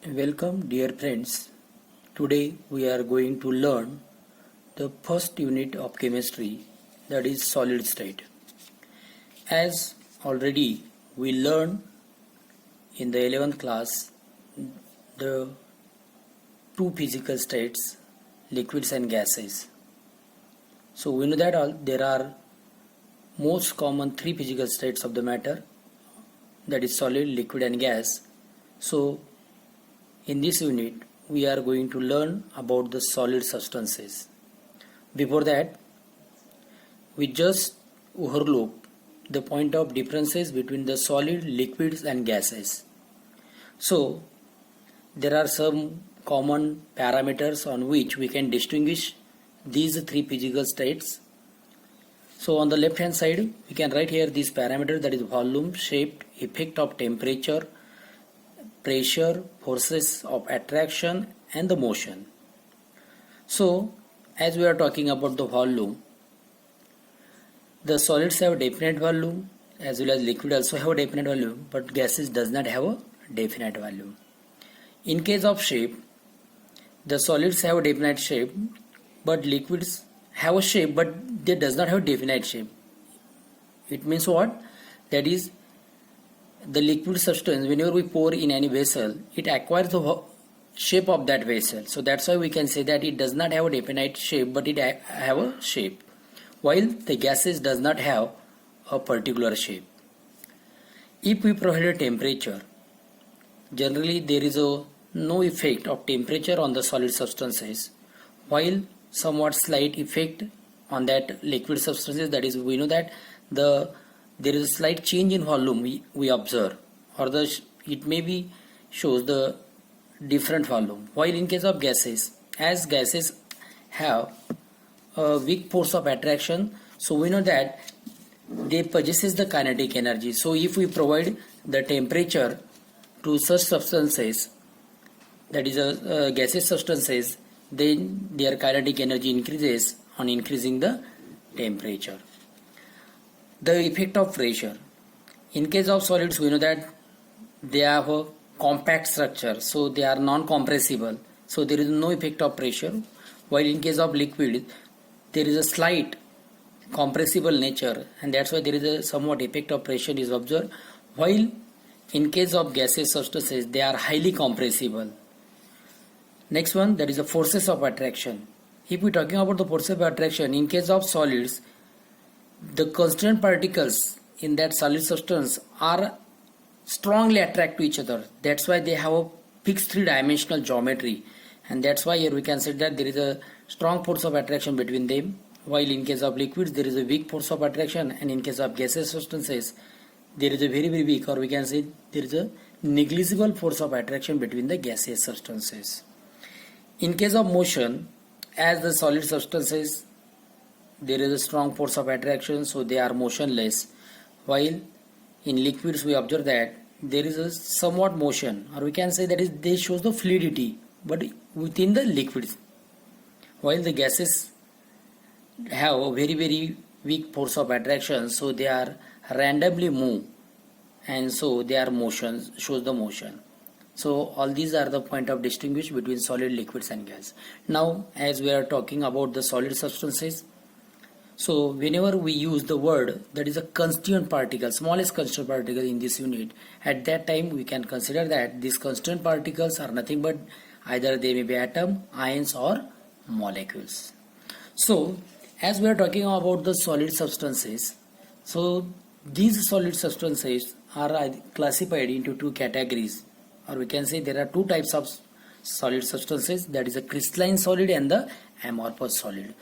Welcome dear friends. Today we are going to learn the first unit of chemistry, that is solid state. As already we learned in the 11th class the two physical states, liquids and gases. So we know that there are most common three physical states of the matter, that is solid, liquid and gas. So in this unit, we are going to learn about the solid substances. Before that, we just overlook the point of differences between the solid, liquids and gases. So, there are some common parameters on which we can distinguish these three physical states. So, on the left hand side, we can write here these parameters, that is volume, shape, effect of temperature, pressure, forces of attraction and the motion. So as we are talking about the volume, the solids have a definite volume as well as liquid also have a definite volume, but gases does not have a definite volume. In case of shape, the solids have a definite shape but liquids have a shape but they does not have a definite shape. It means what? That is, the liquid substance, whenever we pour in any vessel, it acquires the shape of that vessel. So that's why we can say that it does not have a definite shape but it have a shape, while the gases does not have a particular shape. If we provide a temperature, generally there is no effect of temperature on the solid substances, while somewhat slight effect on that liquid substances. That is, we know that there is a slight change in volume we observe, or it may be shows the different volume. While in case of gases, as gases have a weak force of attraction, so we know that they possesses the kinetic energy. So if we provide the temperature to such substances, that is gaseous substances, then their kinetic energy increases on increasing the temperature. The effect of pressure. In case of solids, we know that they have a compact structure, so they are non-compressible, so there is no effect of pressure. While in case of liquid, there is a slight compressible nature, and that's why there is a somewhat effect of pressure is observed. While in case of gaseous substances, they are highly compressible. Next one, that is the forces of attraction. If we are talking about the forces of attraction, in case of solids, the constituent particles in that solid substance are strongly attract to each other. That's why they have a fixed three-dimensional geometry, and that's why here we can say that there is a strong force of attraction between them. While in case of liquids, there is a weak force of attraction, and in case of gaseous substances, there is a very weak, or we can say there is a negligible force of attraction between the gaseous substances. In case of motion, as the solid substances, there is a strong force of attraction, so they are motionless, while in liquids we observe that there is a somewhat motion, or we can say that is they shows the fluidity but within the liquids, while the gases have a very weak force of attraction, so they are randomly move, and so their motion shows the motion. So all these are the point of distinguish between solid, liquids and gas. Now as we are talking about the solid substances, so whenever we use the word that is a constituent particle, smallest constituent particle in this unit, at that time we can consider that these constituent particles are nothing but either they may be atom, ions or molecules. So as we are talking about the solid substances, so these solid substances are classified into two categories, or we can say there are two types of solid substances, that is a crystalline solid and the amorphous solid.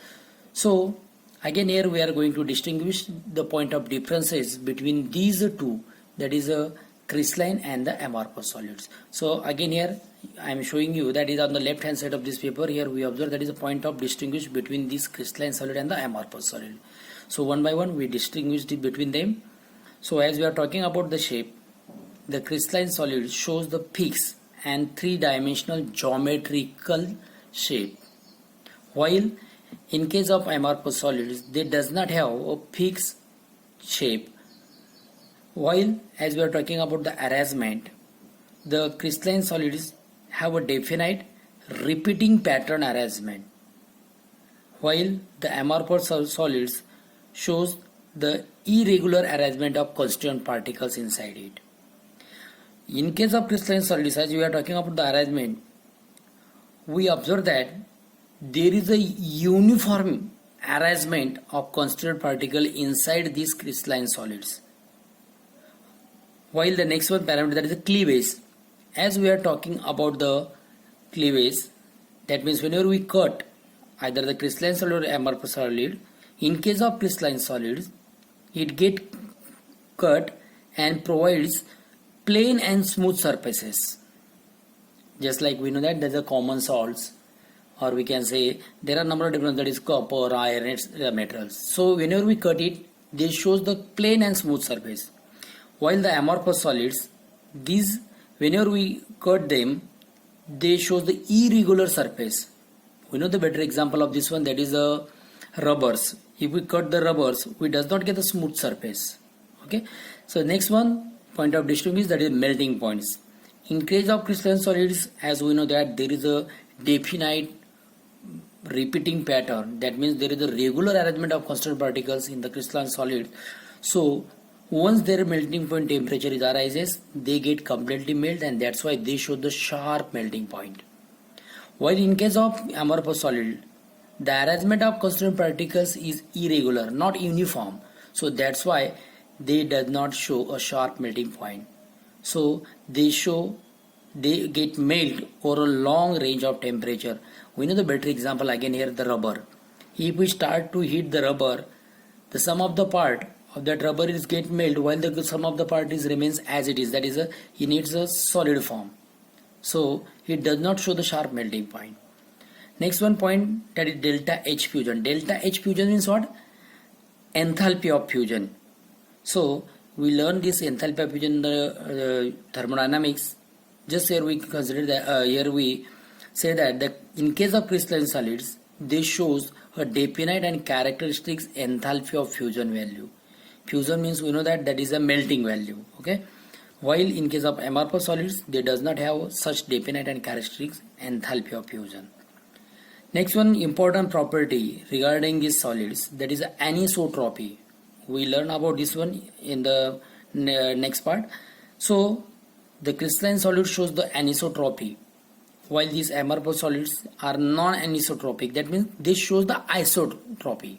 So again here we are going to distinguish the point of differences between these two, that is a crystalline and the amorphous solids. So again here I am showing you, that is on the left hand side of this paper, here we observe that is a point of distinguish between this crystalline solid and the amorphous solid. So one by one we distinguished it between them. So as we are talking about the shape, the crystalline solid shows the fixed and three-dimensional geometrical shape, while in case of amorphous solids, they does not have a fixed shape. While as we are talking about the arrangement, the crystalline solids have a definite repeating pattern arrangement, while the amorphous solids shows the irregular arrangement of constituent particles inside it. In case of crystalline solids, as we are talking about the arrangement, we observe that there is a uniform arrangement of constituent particle inside these crystalline solids. While the next one parameter, that is the cleavage. As we are talking about the cleavage, that means whenever we cut either the crystalline solid or amorphous solid, in case of crystalline solids, it get cut and provides plain and smooth surfaces. Just like we know that there are common salts, or we can say there are number of different, that is copper, iron, etc. metals. So whenever we cut it, this shows the plain and smooth surface. While the amorphous solids, these whenever we cut them, they show the irregular surface. We know the better example of this one, that is the rubbers. If we cut the rubbers, we does not get a smooth surface. Okay. So next one point of distinction, that is melting points. In case of crystalline solids, as we know that there is a definite repeating pattern. That means there is a regular arrangement of constituent particles in the crystalline solid. So once their melting point temperature is arises, they get completely melt, and that's why they show the sharp melting point. While in case of amorphous solid, the arrangement of constituent particles is irregular, not uniform. So that's why they does not show a sharp melting point. So they get melt over a long range of temperature. We know the better example again here, the rubber. If we start to heat the rubber, the sum of the part of that rubber is get melt, while the sum of the part is remains as it is, that is it needs a solid form. So it does not show the sharp melting point. Next one point, that is delta H fusion. Delta H fusion means what? Enthalpy of fusion. So we learn this enthalpy of fusion in the thermodynamics. Just here we consider that here we say that in case of crystalline solids, this shows a definite and characteristics enthalpy of fusion value. Fusion means we know that is a melting value. Okay. While in case of amorphous solids, they does not have such definite and characteristics enthalpy of fusion. Next one important property regarding these solids, that is anisotropy. We learn about this one in the next part. So the crystalline solid shows the anisotropy, while these amorphous solids are non-anisotropic. That means this shows the isotropy.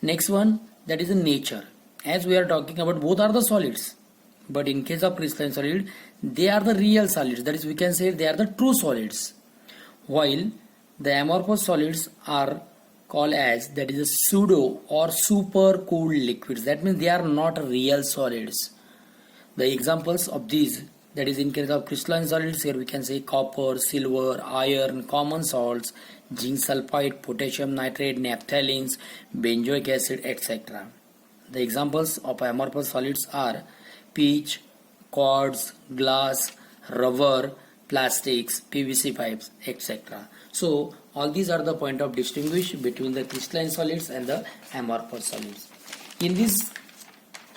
Next one, that is the nature. As we are talking about, both are the solids, but in case of crystalline solid, they are the real solids. That is, we can say they are the true solids, while the amorphous solids are called as, that is a pseudo or super cooled liquids. That means they are not real solids. The examples of these, that is in case of crystalline solids, here we can say copper, silver, iron, common salts, zinc sulfide, potassium nitrate, naphthalene, benzoic acid, etc. The examples of amorphous solids are pitch, quartz, glass, rubber, plastics, PVC pipes, etc. So all these are the point of distinguish between the crystalline solids and the amorphous solids. In this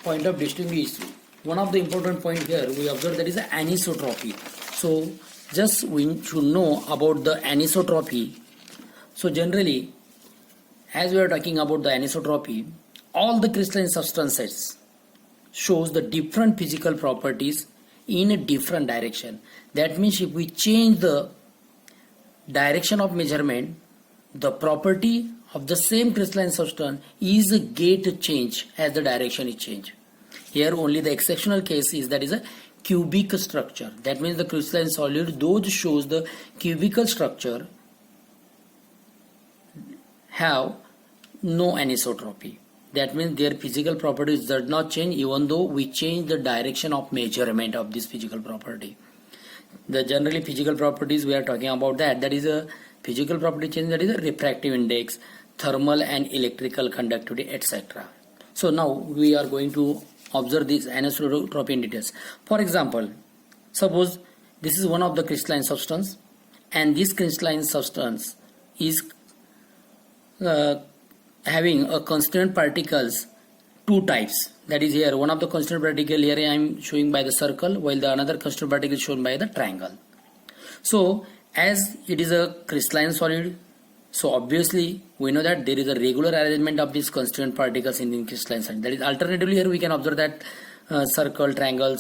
point of distinguish, one of the important point here we observe, that is anisotropy. So just we should know about the anisotropy. So generally, as we are talking about the anisotropy, all the crystalline substances shows the different physical properties in a different direction. That means if we change the direction of measurement, the property of the same crystalline substance is a get change as the direction is changed. Here only the exceptional case is, that is a cubic structure. That means the crystalline solid, those shows the cubical structure, have no anisotropy. That means their physical properties does not change even though we change the direction of measurement of this physical property. The generally physical properties we are talking about, that is a physical property change, that is a refractive index, thermal and electrical conductivity, etc. So now we are going to observe this anisotropy in details. For example, suppose this is one of the crystalline substance, and this crystalline substance is having a constituent particles two types. That is, here one of the constituent particle here I am showing by the circle, while the another constituent particle is shown by the triangle. So as it is a crystalline solid, so obviously we know that there is a regular arrangement of these constituent particles in the crystalline solid. That is, alternatively here we can observe that circle, triangle,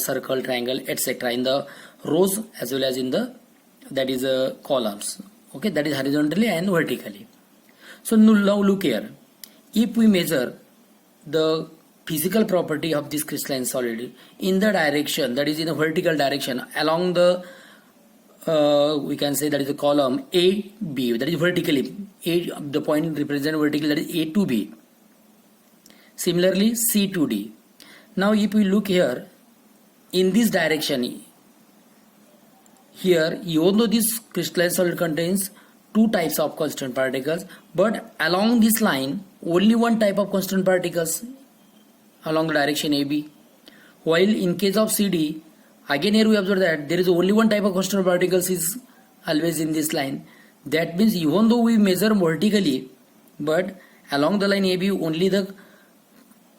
etc. in the rows as well as in the columns. Okay, that is horizontally and vertically. So now look here. If we measure the physical property of this crystalline solid in the direction, that is in a vertical direction along the we can say that is a column A, B, that is vertically. A, the point represent vertically, that is A to B. Similarly, C to D. Now if we look here, in this direction, here, even though this crystalline solid contains two types of constant particles, but along this line, only one type of constant particles along the direction AB. While in case of CD, again here we observe that there is only one type of constant particles is always in this line. That means even though we measure vertically, but along the line AB only the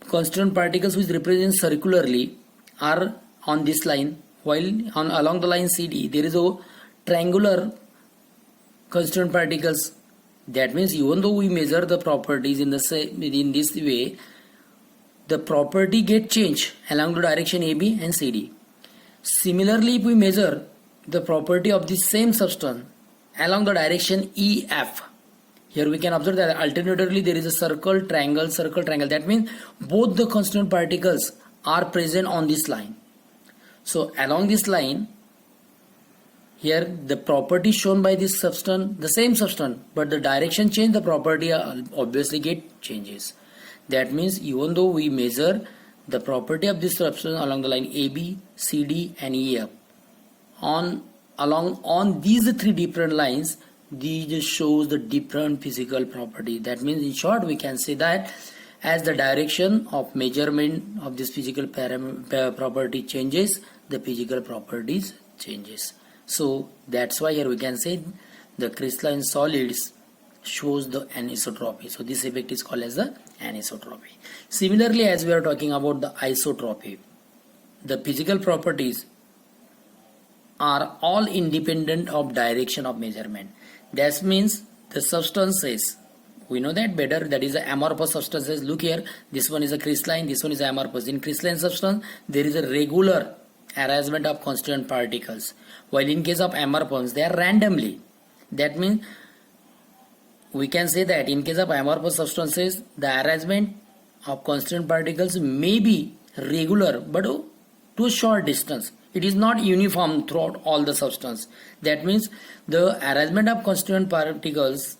constant particles which represent circularly are on this line, while along the line CD there is a triangular constant particles. That means even though we measure the properties in this way, the property get changed along the direction AB and CD. Similarly, if we measure the property of the same substance along the direction EF, here we can observe that alternatively there is a circle, triangle. That means both the constant particles are present on this line. So along this line, here the property shown by this substance, the same substance, but the direction change, the property obviously get changes. That means even though we measure the property of this substance along the line AB, CD and EF, on these three different lines, these shows the different physical property. That means in short we can say that as the direction of measurement of this physical property changes, the physical properties changes. So that's why here we can say the crystalline solids shows the anisotropy. So this effect is called as the anisotropy. Similarly, as we are talking about the isotropy, the physical properties are all independent of direction of measurement. That means the substances, we know that better, that is the amorphous substances. Look here, this one is a crystalline, this one is amorphous. In crystalline substance there is a regular arrangement of constituent particles, while in case of amorphous they are randomly. That means we can say that in case of amorphous substances the arrangement of constituent particles may be regular but to a short distance. It is not uniform throughout all the substance. That means the arrangement of constituent particles,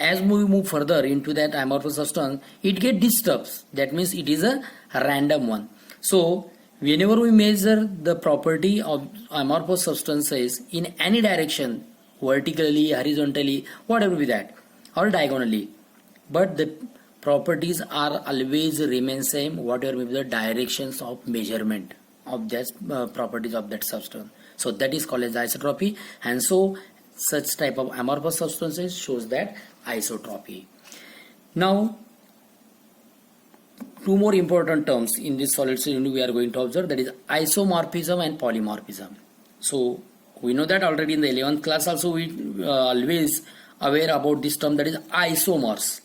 as we move further into that amorphous substance, it gets disturbed. That means it is a random one. So whenever we measure the property of amorphous substances in any direction, vertically, horizontally, whatever be that, or diagonally, but the properties are always remain same whatever may be the directions of measurement of that properties of that substance. So that is called as isotropy, and so such type of amorphous substances shows that isotropy. Now two more important terms in this solid state we are going to observe, that is isomorphism and polymorphism. So we know that already in the 11th class also we always aware about this term, that is isomers.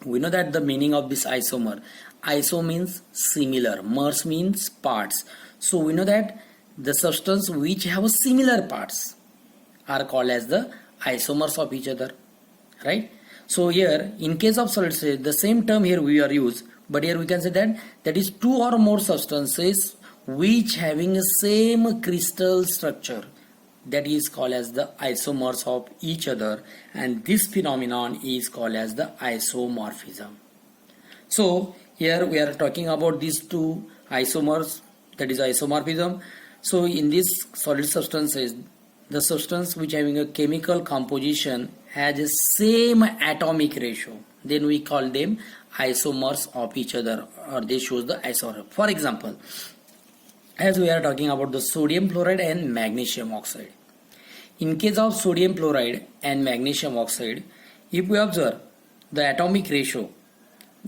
We know that the meaning of this isomer, iso means similar, mers means parts. So we know that the substance which have similar parts are called as the isomers of each other, right? So here in case of solid state the same term here we are used, but here we can say that is two or more substances which having a same crystal structure, that is called as the isomers of each other, and this phenomenon is called as the isomorphism. So here we are talking about these two isomers, that is isomorphism. So in these solid substances, the substance which having a chemical composition has a same atomic ratio, then we call them isomers of each other, or they shows the isomorphism. For example, as we are talking about the sodium chloride and magnesium oxide. In case of sodium chloride and magnesium oxide, if we observe the atomic ratio,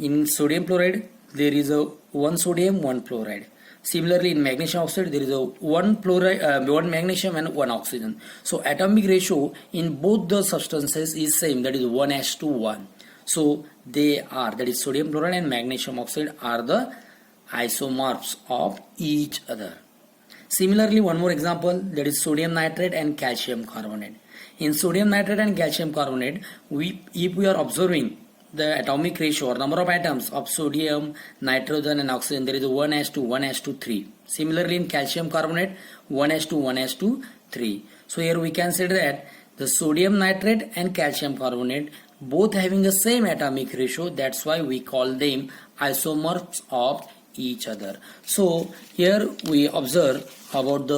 in sodium chloride there is a one sodium, one chloride. Similarly, in magnesium oxide, there is a one magnesium and one oxygen. So atomic ratio in both the substances is same, that is 1:1. So they are, that is sodium chloride and magnesium oxide are the isomers of each other. Similarly, one more example, that is sodium nitrate and calcium carbonate. In sodium nitrate and calcium carbonate, if we are observing the atomic ratio or number of atoms of sodium, nitrogen and oxygen, there is a 1:1:3. Similarly, in calcium carbonate, 1:1:3. So here we can say that the sodium nitrate and calcium carbonate both having the same atomic ratio, that's why we call them isomers of each other. So here we observe about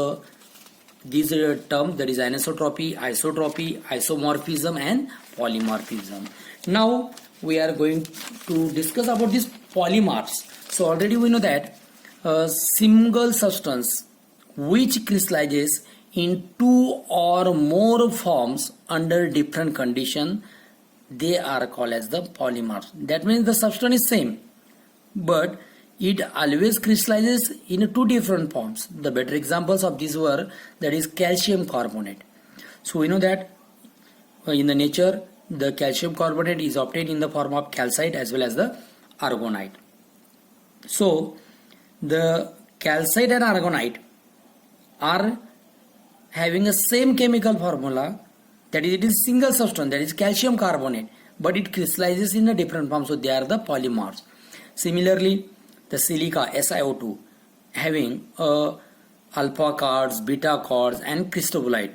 these terms, that is anisotropy, isotropy, isomorphism and polymorphism. Now we are going to discuss about these polymers. So already we know that a single substance which crystallizes in two or more forms under different condition, they are called as the polymers. That means the substance is same, but it always crystallizes in two different forms. The better examples of these were, that is calcium carbonate. So we know that in the nature, the calcium carbonate is obtained in the form of calcite as well as the aragonite. So the calcite and aragonite are having the same chemical formula, that is it is single substance, that is calcium carbonate, but it crystallizes in a different form, so they are the polymers. Similarly, the silica SiO2 having alpha quartz, beta quartz and cristobolite,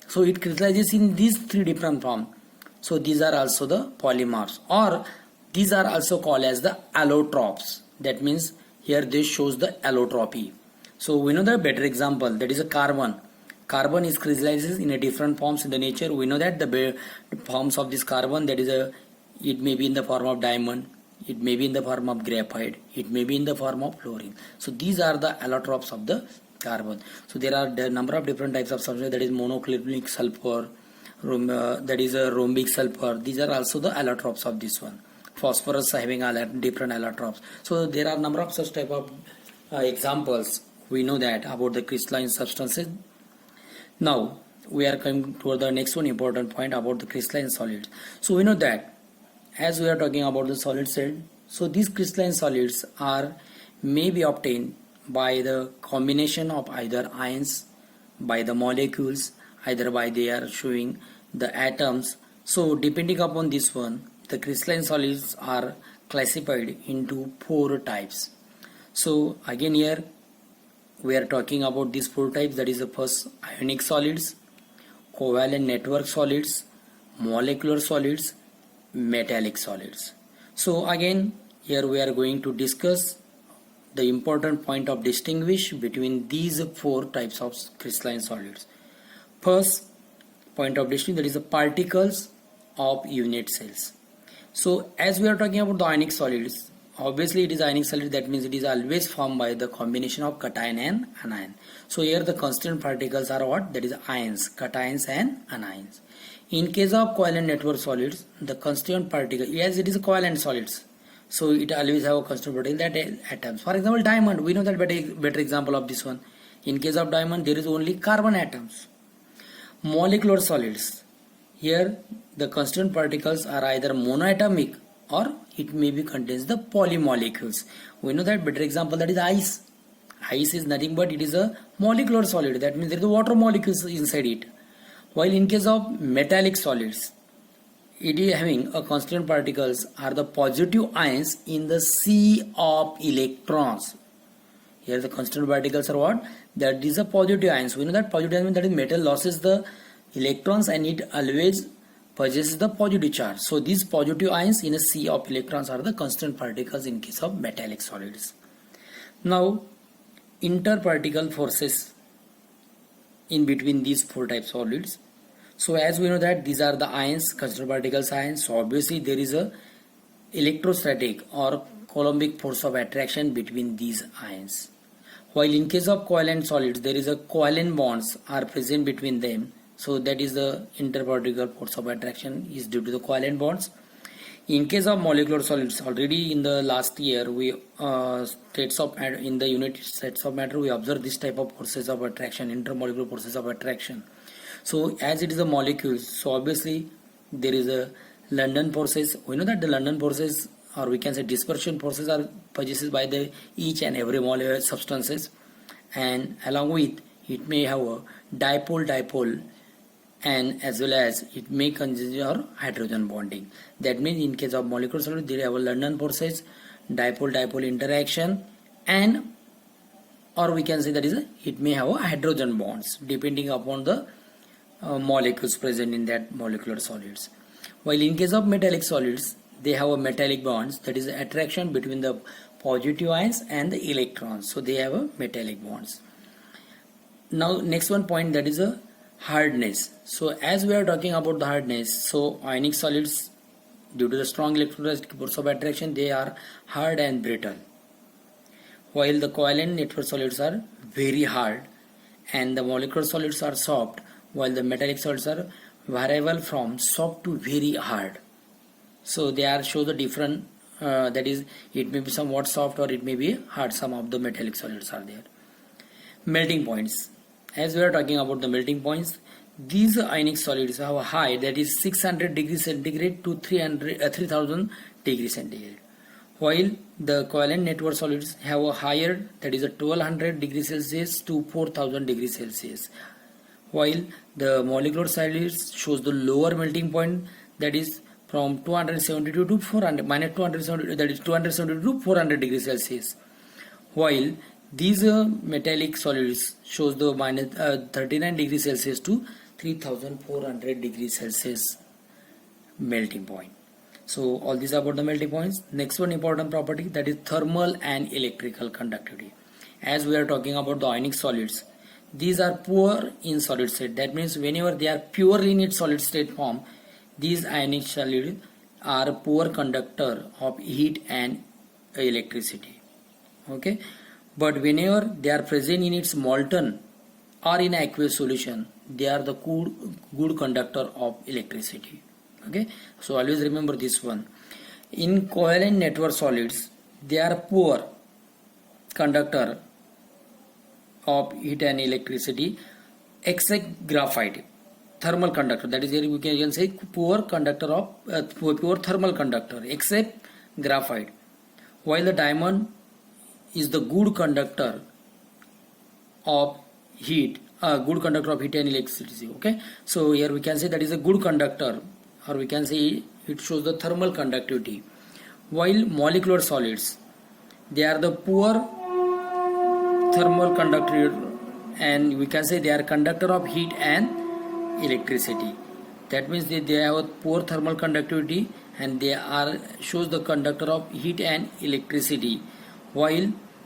so it crystallizes in these three different forms. So these are also the polymers, or these are also called as the allotropes. That means here this shows the allotropy. So we know the better example, that is a carbon. Carbon is crystallizes in a different forms in the nature. We know that the forms of this carbon, that is it may be in the form of diamond, it may be in the form of graphite, it may be in the form of fluorine. So these are the allotropes of the carbon. So there are the number of different types of substances, that is monoclinic sulfur, that is a rhombic sulfur. These are also the allotropes of this one. Phosphorus having different allotropes. So there are number of such type of examples. We know that about the crystalline substances. Now we are coming to the next one important point about the crystalline solids. So we know that as we are talking about the solid state, so these crystalline solids may be obtained by the combination of either ions, by the molecules, either by they are showing the atoms. So depending upon this one, the crystalline solids are classified into four types. So again here we are talking about these four types, that is the first ionic solids, covalent network solids, molecular solids, metallic solids. So again here we are going to discuss the important point of distinguish between these four types of crystalline solids. First point of distinction, that is the particles of unit cells. So as we are talking about the ionic solids, obviously it is ionic solid, that means it is always formed by the combination of cation and anion. So here the constituent particles are what? That is ions, cations and anions. In case of covalent network solids, the constituent particle, yes it is a covalent solids, so it always have a constituent particle, that atoms. For example, diamond, we know that better example of this one. In case of diamond, there is only carbon atoms. Molecular solids, here the constituent particles are either monoatomic or it may be contains the polymolecules. We know that better example, that is ice. Ice is nothing but it is a molecular solid, that means there is water molecules inside it. While in case of metallic solids, it is having a constituent particles are the positive ions in the sea of electrons. Here the constituent particles are what? That is a positive ions. We know that positive ions means that is metal loses the electrons and it always possesses the positive charge. So these positive ions in a sea of electrons are the constituent particles in case of metallic solids. Now interparticle forces in between these four types of solids. So as we know that these are the ions, constituent particles ions, so obviously there is a electrostatic or Coulombic force of attraction between these ions. While in case of covalent solids, there is a covalent bonds are present between them, so that is the interparticle force of attraction is due to the covalent bonds. In case of molecular solids, already in the last year we in the unit states of matter we observe this type of forces of attraction, intermolecular forces of attraction. So as it is a molecule, so obviously there is a London forces. We know that the London forces, or we can say dispersion forces, are possessed by the each and every molecular substances, and along with it may have a dipole and as well as it may consider hydrogen bonding. That means in case of molecular solid they have a London forces, dipole interaction, and or we can say that is it may have a hydrogen bonds depending upon the molecules present in that molecular solids. While in case of metallic solids they have a metallic bonds, that is attraction between the positive ions and the electrons, so they have a metallic bonds. Now next one point, that is a hardness. So as we are talking about the hardness, so ionic solids, due to the strong electrostatic force of attraction, they are hard and brittle, while the covalent network solids are very hard and the molecular solids are soft, while the metallic solids are variable from soft to very hard. So they are show the different that is, it may be somewhat soft or it may be hard. Some of the metallic solids are there. Melting points. As we are talking about the melting points, these ionic solids have a high, that is 600 degrees centigrade to 3000 degrees centigrade, while the covalent network solids have a higher, that is a 1200 degrees Celsius to 4000 degrees Celsius, while the molecular solids shows the lower melting point, that is from 272 to 400 minus 270, that is 272 to 400 degrees Celsius, while these metallic solids shows the minus 39 degrees Celsius to 3400 degrees Celsius melting point. So all these are about the melting points. Next one important property, that is thermal and electrical conductivity. As we are talking about the ionic solids, these are poor in solid state. That means whenever they are purely in its solid state form, these ionic solids are poor conductor of heat and electricity. Okay, but whenever they are present in its molten or in aqueous solution, they are the good conductor of electricity. Okay, so always remember this one. In covalent network solids, they are poor conductor of heat and electricity except graphite, thermal conductor. That is, here we can say poor conductor of pure thermal conductor except graphite, while the diamond is the good conductor of heat, good conductor of heat and electricity. Okay, so here we can say that is a good conductor, or we can say it shows the thermal conductivity, while molecular solids, they are the poor thermal conductor, and we can say they are conductor of heat and electricity. That means they have a poor thermal conductivity and they are shows the conductor of heat and electricity, while